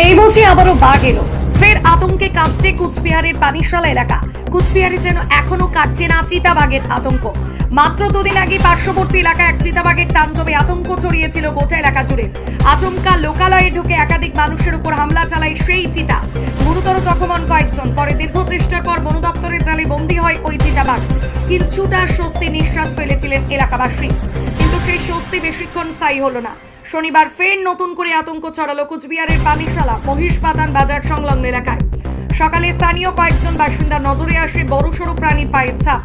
এই বছর আবারও বাঘ এলো। ফের আতঙ্কে কাঁপছে কুচবিহারের পানিশালা এলাকা। কুচবিহারে যেন এখনো কাটছে না চিতাবাঘের আতঙ্ক। মাত্র দুদিন আগে পার্শ্ববর্তী এলাকায় এক চিতাবাঘের তাণ্ডবে আতঙ্ক ছড়িয়েছিল গোটা এলাকা জুড়ে। আচমকা লোকালয়ে ঢুকে একাধিক মানুষের উপর হামলা চালায় সেই চিতা। গুরুতর জখম হন কয়েকজন। পরে দীর্ঘ চেষ্টার পর বন দপ্তরের জালে বন্দী হয় ওই চিতাবাঘ। কিছুটা স্বস্তি নিঃশ্বাস ফেলেছিলেন এলাকাবাসী, কিন্তু সেই স্বস্তি বেশিক্ষণ স্থায়ী হলো না। শনিবার ফের নতুন করে আতঙ্ক ছড়ালো কুচবিহারের পানিশালা মহিষবাতান বাজার সংলগ্ন এলাকায়। সকালে স্থানীয় কয়েকজন বাসিন্দার নজরে আসে বড়সড় প্রাণীর পায়ের ছাপ।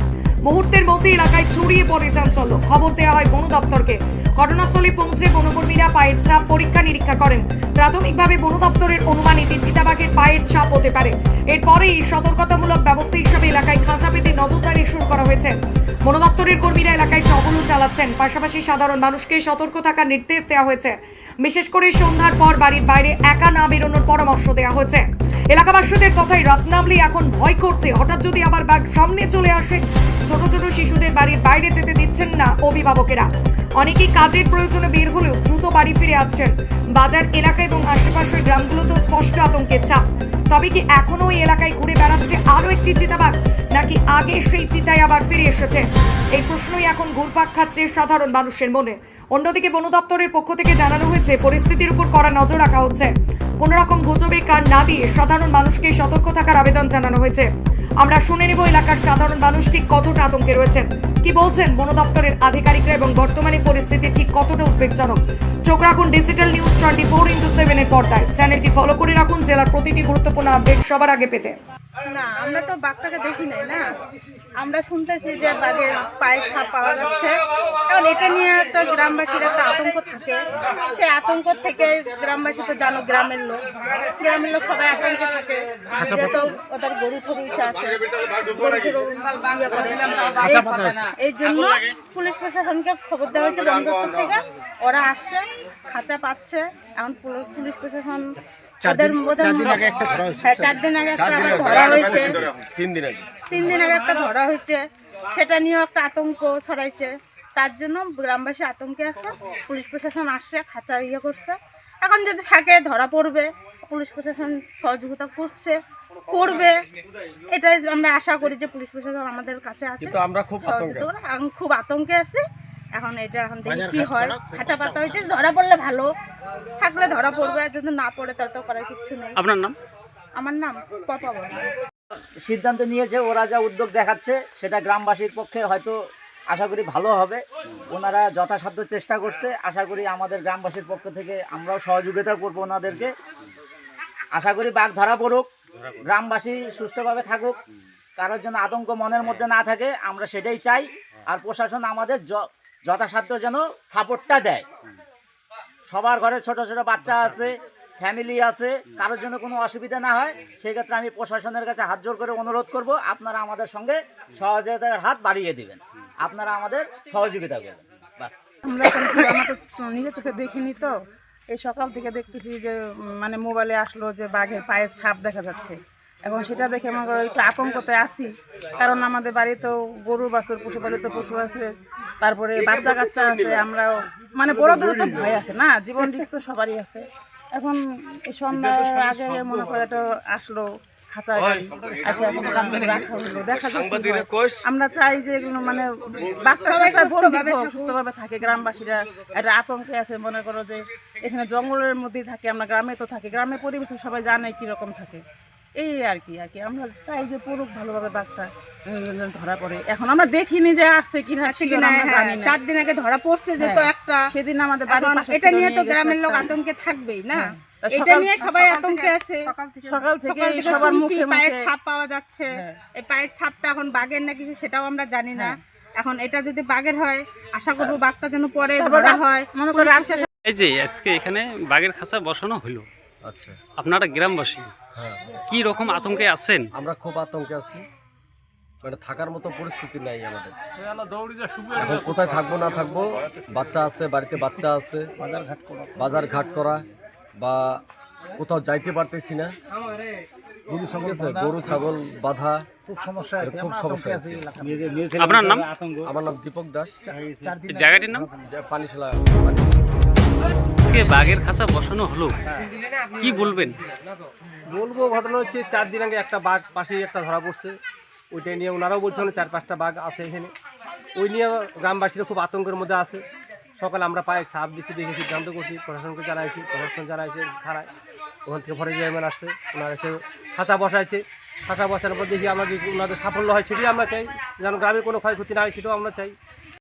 মুহূর্তের মধ্যে এলাকায় ছড়িয়ে পড়ে চাঞ্চল্য। খবর দেওয়া হয় বন দপ্তরকে। ঘটনাস্থলে পৌঁছে বনকর্মীরা পায়ের ছাপ পরীক্ষা নিরীক্ষা করেন। প্রাথমিকভাবে বন দপ্তরের অনুমান এটি চিতাবাঘের পায়ের ছাপ হতে পারে। এরপরেই সতর্কতামূলক ব্যবস্থা হিসেবে এলাকায় খাঁচা পেতে নজরদারি শুরু করা হয়েছে। বন দপ্তরের কর্মীরা এলাকায় টহলও চালাচ্ছেন। পাশাপাশি সাধারণ মানুষকে সতর্ক থাকার নির্দেশ দেওয়া হয়েছে। বিশেষ করে সন্ধ্যার পর বাড়ির বাইরে একা না বেরোনোর পরামর্শ দেওয়া হয়েছে। এলাকাবাসীদের কথাই রাত নামলে এখন ভয় করছে, হঠাৎ যদি আবার বাঘ সামনে চলে আসে। ছোট ছোট শিশুদের বাড়ির বাইরে যেতে দিচ্ছেন না অভিভাবকেরা। অনেকেই কাজের প্রয়োজনে বের হলেও দ্রুত বাড়ি ফিরে আসছেন। বাজার এলাকা এবং আশেপাশের গ্রামগুলোতেও স্পষ্ট আতঙ্কের ছাপ। তবে কি এখনো ওই এলাকায় ঘুরে বেড়াচ্ছে আরো একটি চিতাবাঘ, নাকি আগে সেই চিতায় আবার ফিরে এসেছে? এই প্রশ্নই এখন ঘুরপাক খাচ্ছে সাধারণ মানুষের মনে। অন্যদিকে বন দপ্তরের পক্ষ থেকে জানানো হয়েছে পরিস্থিতির উপর কড়া নজর রাখা হচ্ছে। কোন রকম গুজবে কান না দিয়ে সাধারণ মানুষকে সতর্ক থাকার আবেদন জানানো হয়েছে। আমরা শুনে নেব এলাকার সাধারণ মানুষ ঠিক কতটা আতঙ্কে রয়েছেন, কি বলছেন বন দপ্তরের আধিকারিকরা এবং বর্তমানে পরিস্থিতি ঠিক কতটা উদ্বেগজনক। চোখ রাখুন ডিজিটাল নিউজ 24x7 এর পর্দায়। চ্যানেলটি ফলো করে রাখুন জেলার প্রতিটি গুরুত্বপূর্ণ আপডেট সবার আগে পেতে। না, আমরা তো বাঘটাকে দেখি নাই না। আমরা শুনতেছি যে বাঘের পায়ের ছাপ পাওয়া যাচ্ছে। কারণ এটা নিয়ে তো গ্রামবাসীর একটা আতঙ্ক থাকে। সেই আতঙ্ক থেকে গ্রামবাসী তো জানো, গ্রামের লোক সবাই আতঙ্কে থাকে। যেহেতু ওদের গরু ঠরু আছে, এই জন্য পুলিশ প্রশাসনকে খবর দেওয়া হয়েছে বন দপ্তর থেকে। ওরা আসছে, খাঁচা পাচ্ছে। এখন পুলিশ প্রশাসন 4 দিন আগে একটা ধরা হয়েছে। 3 দিন আগে একটা ধরা হয়েছে। সেটা নিয়েও একটা আতঙ্ক ছড়াইছে। তার জন্য গ্রামবাসী আতঙ্কে আছে। পুলিশ প্রশাসন আসছে, খাঁচা করছে। এখন যদি থাকে ধরা পড়বে, পুলিশ প্রশাসন সহযোগিতা করবে। এটাই আমরা আশা করি যে পুলিশ প্রশাসন আমাদের কাছে আছে। আমরা খুব আতঙ্কে আছি। এখন দেখি কি হয়। খাঁচা পাতা হয়েছে, ধরা পড়লে ভালো, থাকলে ধরা পড়বে। যদি না পড়ে তাহলে তো করার কিছু নেই। আপনার নাম? আমার নাম পপা বর্মা। সিদ্ধান্ত নিয়েছে, ওরা যা উদ্যোগ দেখাচ্ছে সেটা গ্রামবাসীর পক্ষে হয়তো আশা করি ভালো হবে। ওনারা যথাসাধ্য চেষ্টা করছে। আশা করি আমাদের গ্রামবাসীর পক্ষ থেকে আমরাও সহযোগিতা করবো ওনাদেরকে। আশা করি বাঘ ধরা পড়ুক, গ্রামবাসী সুস্থভাবে থাকুক, কারোর জন্য আতঙ্ক মনের মধ্যে না থাকে, আমরা সেটাই চাই। আর প্রশাসন আমাদের যথাসাধ্য যেন সাপোর্টটা দেয়। সবার ঘরে ছোট ছোট বাচ্চা আছে, ফ্যামিলি আছে, কারোর জন্য কোনো অসুবিধা না হয়। সেই ক্ষেত্রে আমি প্রশাসনের কাছে হাত জোর করে অনুরোধ করব, আপনারা আমাদের সঙ্গে সহযোগিতার হাত বাড়িয়ে দিবেন, আপনারা আমাদের সহযোগিতা করবেন। বাস। আমরা তো নিজের চোখে দেখিনি, তো এই সকাল থেকে দেখতেছি যে মানে মোবাইলে আসলো যে বাঘের পায়ের ছাপ দেখা যাচ্ছে। এখন সেটা দেখে আমরা একটু আতঙ্কতে আছি। কারণ আমাদের বাড়িতেও গরু বাছুর পশুপালিত পশু আছে, তারপরে বাচ্চা কাচ্চা আছে। আমরা মানে বড়দেরও তো ভয় আছে না, জীবন রিস্ক তো সবারই আছে। এখন এই সন্ধ্যার আগে মনে করে তো আসলো খাঁচা আসে, এখন রাখা হলো, দেখা যাচ্ছে। আমরা চাই যে এগুলো মানে সুস্থভাবে থাকে। গ্রামবাসীরা একটা আতঙ্কে আছে। মনে করো যে এখানে জঙ্গলের মধ্যেই থাকে, আমরা গ্রামে তো থাকি, গ্রামের পরিবেশ সবাই জানে কিরকম থাকে। এই আর কি আমরা চাই যে পড়ুক ভালোভাবে, বাঘটা ধরা পড়ে। এখন আমরা দেখিনি যে আসছে কিনা, 4 দিন আগে ধরা পড়ছে যে তো একটা, সেদিন আমাদের এটা নিয়ে তো গ্রামের লোক আতঙ্কে থাকবেই না। এটা নিয়ে সবাই আতঙ্কে আছে। সকাল থেকে সবার মুখে পায়ের ছাপ পাওয়া যাচ্ছে। এই পায়ের ছাপটা এখন বাঘের না কিছু সেটাও আমরা জানি না। এখন এটা যদি বাঘের হয়, আশা করবো বাঘটা যেন পরে ধরা হয়। মনে করে এই যে আজকে এখানে বাঘের খাঁচা বসানো হলো, আচ্ছা, আপনারা গ্রামবাসী কি রকম আতঙ্কে আছেন? আমরা খুব আতঙ্কে আছি। মানে থাকার মতো পরিস্থিতি নাই আমাদের। এখন কোথায় থাকবো না থাকবো, বাচ্চা আছে, বাড়িতে বাচ্চা আছে, বাজার ঘাট করা বা কোথাও যাইতে পারতেছি না। গরু ছাগল বাধা, খুব সমস্যা। আপনার নাম? আমার নাম দীপক দাস। জায়গাটির নাম? পানিশালা। আজকে বাঘের খাঁচা বসানো হলো, কি বলবেন? বলবো ঘটনা হচ্ছে 4 দিন আগে একটা বাঘ পাশেই একটা ধরা পড়ছে, ওইটাই নিয়ে ওনারাও বলছেন 4-5টা বাঘ আছে এখানে, ওই নিয়ে গ্রামবাসীরা খুব আতঙ্কের মধ্যে আছে। সকালে আমরা পায়ে ছাপ দিচ্ছি, দেখে সিদ্ধান্ত করছি, প্রশাসনকে জানাইছি, প্রশাসন জানাইছে থানায়, ওখান থেকে ফরেস্ট ডিপার্টমেন্ট আসছে, ওনারা এসে খাঁচা বসাইছে। খাঁচা বসানোর পর দেখি আমরা যদি ওনাদের সাফল্য হয় সেটাই আমরা চাই, যেন গ্রামে কোনো ক্ষয়ক্ষতি না হয় সেটাও আমরা চাই।